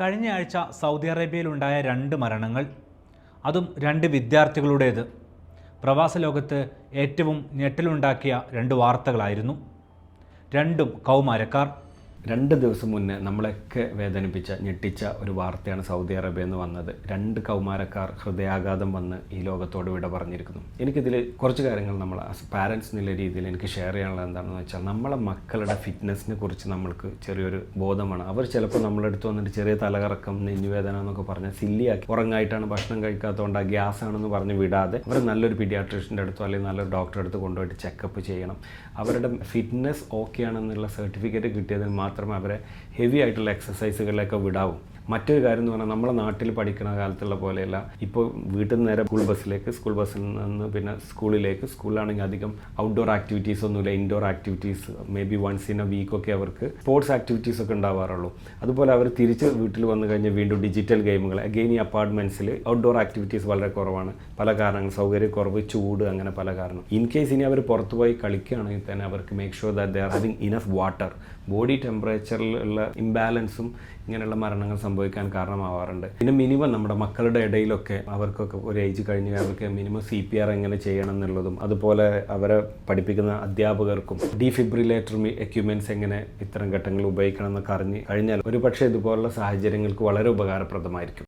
കഴിഞ്ഞ ആഴ്ച സൗദി അറേബ്യയിലുണ്ടായ 2 മരണങ്ങൾ, അതും 2 വിദ്യാർത്ഥികളുടേത് പ്രവാസ ലോകത്ത് ഏറ്റവും ഞെട്ടലുണ്ടാക്കിയ 2 വാർത്തകളായിരുന്നു. രണ്ടും കൗമാരക്കാർ. 2 ദിവസം മുന്നേ നമ്മളെയൊക്കെ വേദനിപ്പിച്ച, ഞെട്ടിച്ച ഒരു വാർത്തയാണ് സൗദി അറേബ്യയിൽ നിന്ന് വന്നത്. 2 കൗമാരക്കാർ ഹൃദയാഘാതം വന്ന് ഈ ലോകത്തോട് വിട പറഞ്ഞിരിക്കുന്നു. എനിക്കിതിൽ കുറച്ച് കാര്യങ്ങൾ നമ്മൾ ആസ് പാരൻസ് എന്നുള്ള രീതിയിൽ എനിക്ക് ഷെയർ ചെയ്യാനുള്ളത് എന്താണെന്ന് വെച്ചാൽ, നമ്മളെ മക്കളുടെ ഫിറ്റ്നസ്സിനെ കുറിച്ച് നമ്മൾക്ക് ചെറിയൊരു ബോധമാണ്. അവർ ചിലപ്പോൾ നമ്മളെടുത്ത് വന്നിട്ട് ചെറിയ തലകറക്കം, നെഞ്ഞുവേദന എന്നൊക്കെ പറഞ്ഞാൽ സില്ലിയാക്കി, ഉറങ്ങായിട്ടാണ്, ഭക്ഷണം കഴിക്കാത്തതുകൊണ്ട് ഗ്യാസ് ആണെന്ന് പറഞ്ഞ് വിടാതെ അവർ നല്ലൊരു പീഡിയാട്രീഷ്യൻ്റെ അടുത്തോ അല്ലെങ്കിൽ നല്ലൊരു ഡോക്ടറെ അടുത്ത് കൊണ്ടുപോയിട്ട് ചെക്കപ്പ് ചെയ്യണം. അവരുടെ ഫിറ്റ്നസ് ഓക്കെ ആണെന്നുള്ള സർട്ടിഫിക്കറ്റ് കിട്ടിയതിന് മാത്രമേ അവരെ ഹെവി ആയിട്ടുള്ള എക്സസൈസുകളിലേക്ക് വിടാവൂ. മറ്റൊരു കാര്യം എന്ന് പറഞ്ഞാൽ, നമ്മളെ നാട്ടിൽ പഠിക്കുന്ന കാലത്തുള്ള പോലെയല്ല. ഇപ്പോൾ വീട്ടിൽ നിന്ന് നേരെ സ്കൂൾ ബസ്സിൽ നിന്ന് പിന്നെ സ്കൂളിലേക്ക്. സ്കൂളിലാണെങ്കിൽ അധികം ഔട്ട്ഡോർ ആക്ടിവിറ്റീസ് ഒന്നുമില്ല, indoor activities may be once in a വീക്കൊക്കെ അവർക്ക് സ്പോർട്സ് ആക്ടിവിറ്റീസ് ഒക്കെ ഉണ്ടാവാറുള്ളൂ. അതുപോലെ അവർ തിരിച്ച് വീട്ടിൽ വന്നു കഴിഞ്ഞാൽ വീണ്ടും ഡിജിറ്റൽ ഗെയിമുകൾ. അഗെയിൻ ഈ അപ്പാർട്ട്മെൻറ്റ്സിൽ ഔട്ട്ഡോർ ആക്ടിവിറ്റീസ് വളരെ കുറവാണ്. പല കാരണങ്ങൾ, സൗകര്യക്കുറവ്, ചൂട്, അങ്ങനെ പല കാരണം. ഇൻ കേസ് ഇനി അവർ പുറത്തു പോയി കളിക്കുകയാണെങ്കിൽ തന്നെ അവർക്ക് make sure that they are having enough water. Body ടെമ്പറേച്ചറിലുള്ള ഇംബാലൻസും ഇങ്ങനെയുള്ള മരണങ്ങൾ സംഭവിക്കാൻ കാരണമാവാറുണ്ട്. പിന്നെ മിനിമം നമ്മുടെ മക്കളുടെ ഇടയിലൊക്കെ അവർക്കൊക്കെ ഒരു ഏജ് കഴിഞ്ഞ് അവർക്ക് മിനിമം CPR എങ്ങനെ ചെയ്യണം എന്നുള്ളതും, അതുപോലെ അവരെ പഠിപ്പിക്കുന്ന അധ്യാപകർക്കും ഡീഫിബ്രിലേറ്റർ എക്യുപ്മെൻറ്റ്സ് എങ്ങനെ ഇത്തരം ഘട്ടങ്ങളിൽ ഉപയോഗിക്കണം എന്നൊക്കെ അറിഞ്ഞ് കഴിഞ്ഞാൽ ഒരു പക്ഷേ ഇതുപോലുള്ള സാഹചര്യങ്ങൾക്ക് വളരെ ഉപകാരപ്രദമായിരിക്കും.